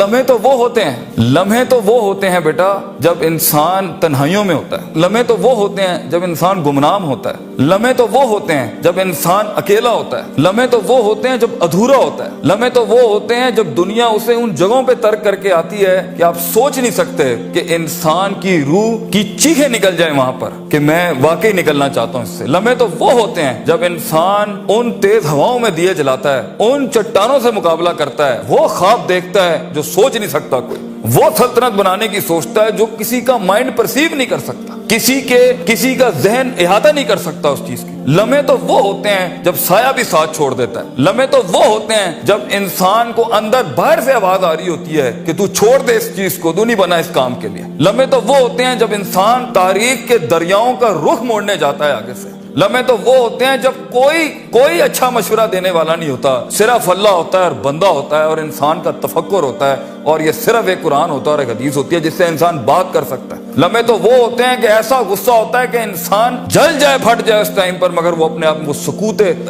लम्हे तो वो होते हैं, लम्हे तो वो होते हैं बेटा जब इंसान तन्हाइयों में होता है, लम्हे तो वो होते हैं जब इंसान गुमनाम होता है, लम्हे तो वो होते हैं जब इंसान अकेला होता है, लम्हे तो वो होते हैं जब अधूरा होता है, लम्हे तो वो होते हैं जब दुनिया उसे उन जगहों पे तर्क करके आती है कि आप सोच नहीं सकते कि इंसान की रूह की चीखें निकल जाए वहां पर कि मैं वाकई निकलना चाहता हूं इससे। लम्हे तो वो होते हैं जब इंसान उन तेज हवाओं में दिए जलाता है, उन चट्टानों से मुकाबला करता है, वो ख्वाब देखता है जो सोच नहीं सकता कोई, वो सल्तनत बनाने की सोचता है जो किसी का माइंड परसीव नहीं कर सकता, किसी का जहन इहाता नहीं कर सकता उस चीज की। लम्हे तो वो होते हैं जब साया भी साथ छोड़ देता है, लम्हे तो वो होते हैं जब इंसान को अंदर बाहर से आवाज आ रही होती है कि तू छोड़ दे इस चीज को, तू नहीं बना इस काम के लिए। लम्हे तो वो होते हैं जब इंसान तारीख के दरियाओं का रुख मोड़ने जाता है आगे से। लम्हे तो वो होते हैं जब कोई अच्छा मशवरा देने वाला नहीं होता, सिर्फ अल्लाह होता है और बंदा होता है और इंसान का तफक्कुर होता है, और ये सिर्फ एक कुरान होता है और एक हदीस होती है जिससे इंसान बात कर सकता है। लम्हे तो वो होते हैं कि ऐसा गुस्सा होता है कि इंसान जल जाए, फट जाए उस टाइम पर, मगर वो अपने आप को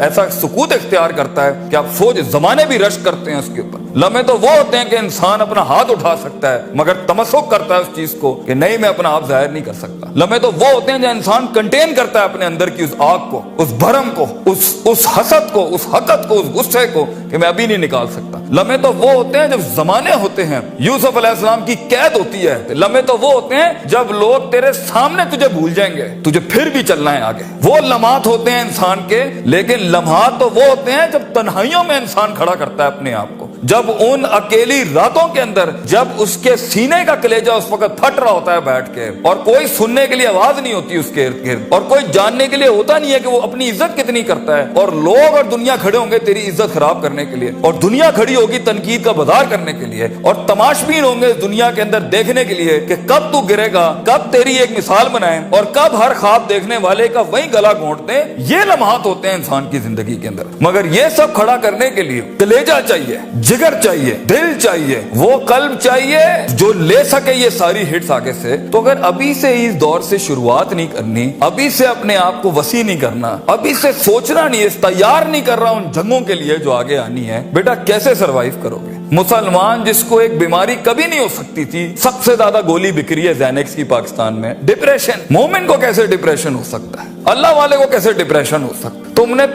ऐसा सुकूत इख्तियार करता है कि आप सोच जमाने भी रश करते हैं उसके ऊपर। लम्हे तो वो होते हैं कि इंसान अपना हाथ उठा सकता है मगर तमस्सुक करता है उस चीज को कि नहीं, मैं अपना आप जाहिर नहीं कर सकता। लम्हे तो वो होते हैं जब इंसान कंटेन करता है अपने अंदर की उस आग को, उस भरम को, उस हसद को, उस हकत को, उस गुस्से को कि मैं अभी नहीं निकाल सकता। लम्हे तो वो होते हैं जब जमाने होते हैं, यूसुफ अलैहिस्सलाम की कैद होती है। लम्हे तो वो होते हैं जब लोग तेरे सामने तुझे भूल जाएंगे, तुझे फिर भी चलना है आगे। वो लम्हात होते हैं इंसान के, लेकिन लम्हात तो वो होते हैं जब तन्हाइयों में इंसान खड़ा करता है अपने आप को, जब उन अकेली रातों के अंदर, जब उसके सीने का कलेजा उस वक्त फट रहा होता है बैठ के, और कोई सुनने के लिए आवाज नहीं होती उसके इर्द गिर्द, और कोई जानने के लिए होता नहीं है कि वो अपनी इज्जत कितनी करता है, और लोग और दुनिया खड़े होंगे तेरी इज्जत खराब करने के लिए, और दुनिया खड़ी होगी तनकीद का बाजार करने के लिए, और तमाशबीन होंगे दुनिया के अंदर देखने के लिए कि कब तू गिरेगा, कब तेरी एक मिसाल बनाए, और कब हर ख्वाब देखने वाले का वही गला घोंट दे। ये लम्हात होते हैं इंसान की जिंदगी के अंदर, मगर ये सब खड़ा करने के लिए कलेजा चाहिए, जिगर चाहिए, दिल चाहिए, वो कल्ब चाहिए जो ले सके ये सारी हिट्स आगे से। तो अगर अभी से इस दौर से शुरुआत नहीं करनी, अभी से अपने आप को वसी नहीं करना, अभी से सोचना नहीं है, तैयार नहीं कर रहा उन जंगों के लिए जो आगे आनी है, बेटा कैसे सरवाइव करोगे? मुसलमान जिसको एक बीमारी कभी नहीं हो सकती थी, सबसे ज्यादा गोली बिक रही है ज़ैनेक्स की पाकिस्तान में, डिप्रेशन। मोमिन को कैसे डिप्रेशन हो सकता है? अल्लाह वाले को कैसे डिप्रेशन हो सकता है? तुमने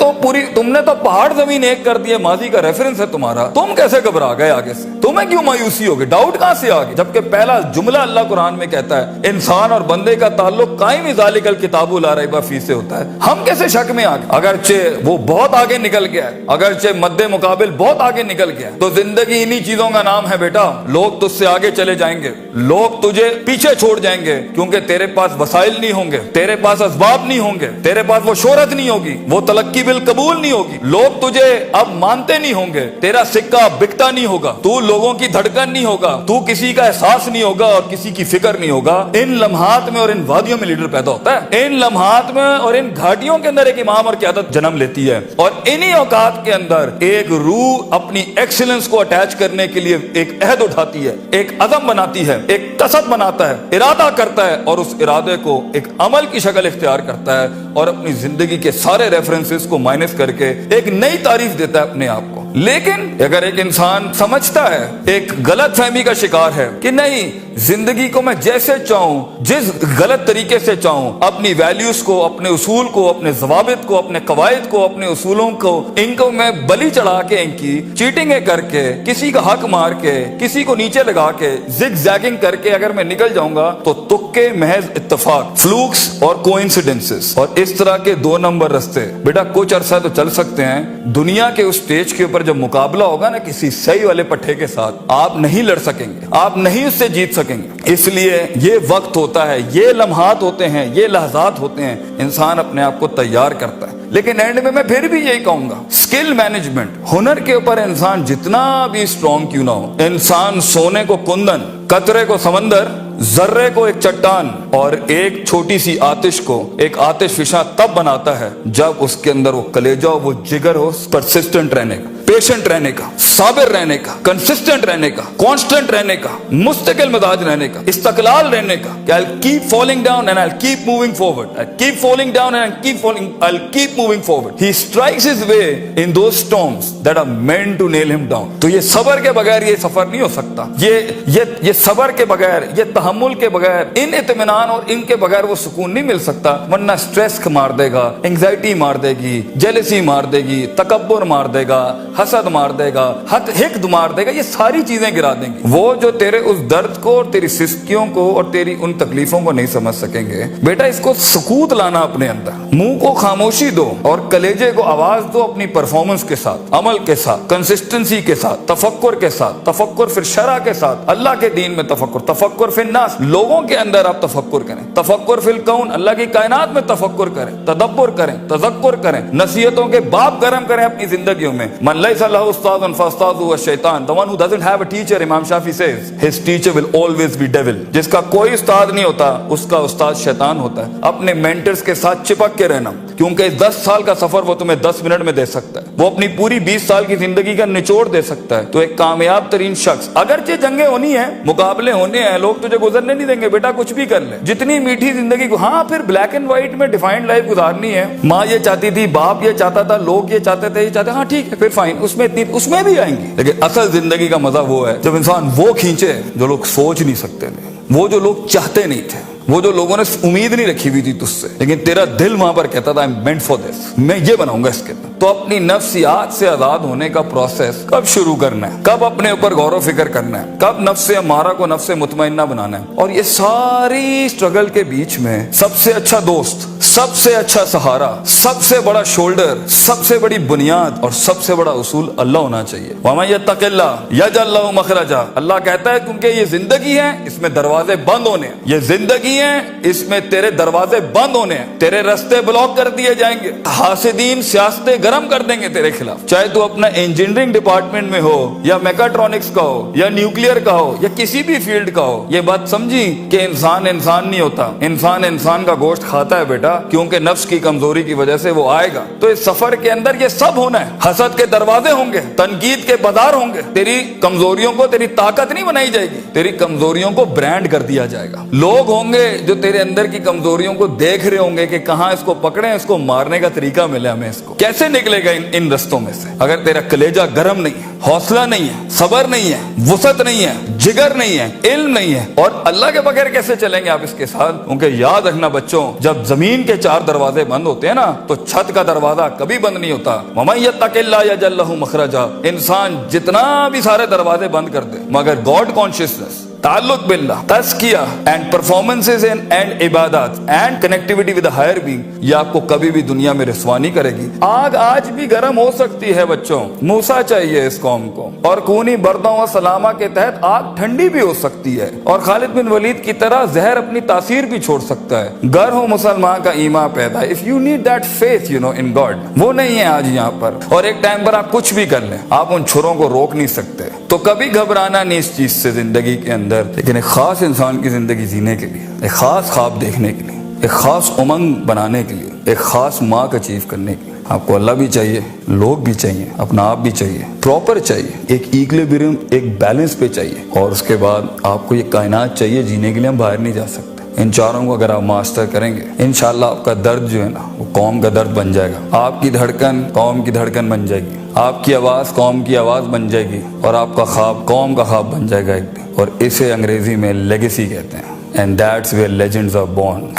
तो पहाड़ जमीन एक कर दिए, माजी का रेफरेंस है तुम्हारा, तुम कैसे घबरा गए आगे से? तुम्हें क्यों मायूसी हो गई? डाउट कहां से आ गई? जबकि पहला जुमला अल्लाह कुरान में कहता है इंसान और बंदे का ताल्लुक कायम ज़ालिकल किताबु ला रैब फीह से होता है। हम कैसे शक में आ गए? अगरचे वो बहुत आगे निकल गया है, अगरचे मद्दे मुकाबिल बहुत आगे निकल गया, तो जिंदगी इन्हीं चीजों का नाम है बेटा। लोग तुझसे आगे चले जाएंगे, लोग तुझे पीछे छोड़ जाएंगे, क्योंकि तेरे पास वसाइल नहीं होंगे, तेरे पास असबाब नहीं होंगे, तेरे पास वो शोहरत नहीं होगी, वो तलक्की बिल कबूल नहीं होगी, लोग तुझे अब मानते नहीं होंगे, तेरा सिक्का बिकता नहीं होगा, तू लोगों की धड़कन नहीं होगा, तू किसी का एहसास नहीं होगा और किसी की फिक्र नहीं होगा। इन लम्हात में और इन वादियों में लीडर पैदा होता है, इन लम्हात में और इन घाटियों के अंदर एक इमाम और क़यादत जन्म लेती है, और इन्हीं औकात के अंदर एक रूह अपनी एक्सीलेंस को अटैच करने के लिए एक अहद उठाती है, एक अज़म बनाती है, एक कसद बनाता है, इरादा करता है, और उस इरादे को एक अमल की शक्ल इख्तियार करता है और अपनी जिंदगी के सारे रेफरेंसेस को माइनस करके एक नई तारीफ देता है अपने आप को। लेकिन अगर एक इंसान समझता है, एक गलत फहमी का शिकार है कि नहीं, जिंदगी को मैं जैसे चाहूं, जिस गलत तरीके से चाहूं, अपनी वैल्यूज को, अपने उसूल को, अपने जवाबित को, अपने कवायद को, अपने उसूलों को, इनको मैं बलि चढ़ा के, इनकी चीटिंगें करके, किसी का हक मार के, किसी को नीचे लगा के, जिग जैगिंग करके अगर मैं निकल जाऊंगा तो तुक्के, महज इत्तेफाक, फ्लूक्स और कोइंसिडेंसेस, और इस तरह के 2 नंबर रास्ते बेटा कुछ अरसा तो चल सकते हैं। दुनिया के उस स्टेज के ऊपर जब मुकाबला होगा ना किसी सही वाले पट्टे के साथ, आप नहीं लड़ सकेंगे, आप नहीं उससे जीत सकेंगे। इसलिए ये वक्त होता है, ये लम्हात होते हैं, ये लहजात होते हैं, इंसान अपने आप को तैयार करता है। लेकिन एंड में मैं फिर भी यही कहूंगा, स्किल मैनेजमेंट, हुनर के ऊपर इंसान जितना भी स्ट्रॉन्ग क्यों ना हो, इंसान सोने को कुंदन, कतरे को समंदर, जर्रे को एक चट्टान और एक छोटी सी आतिश को एक आतिश फिशा तब बनाता है जब उसके अंदर वो कलेजा, वो जिगर हो परसिस्टेंट रहने का, पेशेंट रहने का, साबिर रहने का, कंसिस्टेंट रहने का, कांस्टेंट रहने का, मुस्तकिल मिजाज रहने का, इस्तकलाल रहने का, कि I'll keep falling down and I'll keep moving forward. I'll keep falling down and I'll keep moving forward. He strikes his way in those storms that are meant to nail him down. तो ये सबर के बगैर ये सफर नहीं हो सकता। ये सबर के बगैर, ये तहम्मुल के बगैर, इन इत्मीनान और इनके बगैर वो सुकून नहीं मिल सकता। वरना स्ट्रेस मार देगा, एंग्जाइटी मार देगी, जेलसी मार देगी, तकब्बुर मार देगा, हसद मार देगा, हिक़्द मार देगा, ये सारी चीजें गिरा देंगी। वो जो तेरे उस दर्द को और तेरी सिस्कियों को और तेरी उन तकलीफों को नहीं समझ सकेंगे। बेटा इसको सुकूत लाना अपने अंदर, मुंह को खामोशी दो और कलेजे को आवाज दो अपनी परफॉर्मेंस के साथ, अमल के साथ, कंसिस्टेंसी के साथ, तफक्कुर के साथ, तफक्कुर फिर शरा के साथ, अल्लाह के दीन में तफक्कुर, तफक्कुर फिर नास, लोगों के अंदर आप तफक्कुर करें, तफक्कुर फिल कौन, अल्लाह की कायनात में तफक्कुर करें, तदब्बुर करें, तज़क्कुर करें, नसीहतों के बाप गरम करें अपनी जिंदगियों में। मन लैसा लहु उस्तादुन फउस्तादुहु अश-शैतान, the one who doesn't have a teacher, इमाम Shafi says, his teacher will always be devil। जिसका कोई उस्ताद नहीं होता उसका उस्ताद शैतान होता है। अपने मेंटर्स के साथ चिपक के रहना, क्योंकि 10 साल का सफर वो तुम्हें 10 मिनट में दे सकता है, वो अपनी पूरी 20 साल की जिंदगी का निचोड़ दे सकता है। तो एक कामयाब तरीन शख्स, अगरचे जंगे होनी है, मुकाबले होने हैं, लोग तुझे गुजरने नहीं देंगे, बेटा कुछ भी कर ले, जितनी मीठी जिंदगी को, हाँ फिर ब्लैक एंड व्हाइट में डिफाइंड लाइफ गुजारनी है। माँ ये चाहती थी, बाप ये चाहता था, लोग ये चाहते थे, ये चाहते, हाँ ठीक है फिर फाइन, उसमें भी आएंगे। लेकिन असल जिंदगी का मजा वो है जब इंसान वो खींचे जो लोग सोच नहीं सकते थे, वो जो लोग चाहते नहीं थे, वो जो लोगों ने उम्मीद नहीं रखी हुई थी तुझसे, लेकिन तेरा दिल वहां पर कहता था I am meant for this, मैं ये बनाऊंगा इसके अंदर। तो अपनी नफ्सियात से आजाद होने का प्रोसेस कब शुरू करना है, कब अपने ऊपर गौर व फिक्र करना है, कब नफ्स अमारा को नफ्स मुतमइन्ना बनाना है। और ये सारी स्ट्रगल के बीच में सबसे अच्छा दोस्त, सबसे अच्छा सहारा, सबसे बड़ा शोल्डर, सबसे बड़ी बुनियाद और सबसे बड़ा उसूल अल्लाह होना चाहिए। वमन यत्तक़िल्लाह यजअल लहु मखरजा, अल्लाह कहता है क्योंकि ये जिंदगी है, इसमें दरवाजे बंद होने हैं, ये जिंदगी है, इसमें तेरे दरवाजे बंद होने हैं, तेरे रास्ते ब्लॉक कर दिए जाएंगे, हासिदीन सियासतें गरम कर देंगे तेरे खिलाफ। चाहे तू अपना इंजीनियरिंग डिपार्टमेंट में हो या मैकाट्रॉनिक्स का हो या न्यूक्लियर का हो या किसी भी फील्ड का हो, ये बात समझी कि इंसान इंसान नहीं होता, इंसान इंसान का गोश्त खाता है बेटा, क्योंकि नफ्स की कमजोरी की वजह से वो आएगा। तो इस सफर के अंदर ये सब होना है। हसद के दरवाजे होंगे, तनकीद के बाजार होंगे, तेरी कमजोरियों को तेरी ताकत नहीं बनाई जाएगी, तेरी कमजोरियों को ब्रांड कर दिया जाएगा। लोग होंगे जो तेरे अंदर की कमजोरियों को देख रहे होंगे कि कहां इसको पकड़े, इसको मारने का तरीका मिले हमें, इसको कैसे निकलेगा इन रस्तों में से। अगर तेरा कलेजा गर्म नहीं है, हौसला नहीं है, सबर नहीं है, वुसत नहीं है, जिगर नहीं है, इल्म नहीं है, और अल्लाह के बगैर कैसे चलेंगे आप इसके साथ। क्योंकि याद रखना बच्चों, जब जमीन के 4 दरवाजे बंद होते हैं ना, तो छत का दरवाजा कभी बंद नहीं होता। वमन यत्तक़िल्लाह यजअल लहु मखरजा, इंसान जितना भी सारे दरवाजे बंद कर दे, मगर गॉड कॉन्शियसनेस, ताल्लुक बिल्लाह, तज़किया एंड परफॉर्मेंसेस एंड इबादत and connectivity with the higher being, ये आपको कभी भी दुनिया में रुसवा नहीं करेगी। आग आज भी गर्म हो सकती है बच्चों, मूसा चाहिए इस कौम को, और खूनी बर्दों व सलामा के तहत आग ठंडी भी हो सकती है, और खालिद बिन वलीद की तरह जहर अपनी तासीर भी छोड़ सकता है। गर हो मुसलमान का ईमान पैदा, if you need that faith you know in God, वो नहीं है आज यहाँ पर। और एक टाइम पर आप कुछ भी कर लें, आप उन छुरों को रोक नहीं सकते। तो कभी घबराना नहीं इस चीज से जिंदगी के अंदर, लेकिन एक खास इंसान की जिंदगी जीने के लिए, एक खास ख्वाब देखने के लिए, एक खास उमंग बनाने के लिए, एक खास मार्क अचीव करने के लिए आपको अल्लाह भी चाहिए, लोग भी चाहिए, अपना आप भी चाहिए, प्रॉपर चाहिए, एक इक्विलिब्रियम, एक बैलेंस पे चाहिए, और उसके बाद आपको ये कायनात चाहिए जीने के लिए। हम बाहर नहीं जा सकते। इन चारों को अगर आप मास्टर करेंगे, इंशाल्लाह आपका दर्द जो है ना, वो कौम का दर्द बन जाएगा। आपकी धड़कन कौम की धड़कन बन जाएगी, आपकी आवाज कौम की आवाज बन जाएगी, और आपका ख्वाब कौम का ख्वाब बन जाएगा एक दिन। और इसे अंग्रेजी में लेगेसी कहते हैं, and that's where legends are born.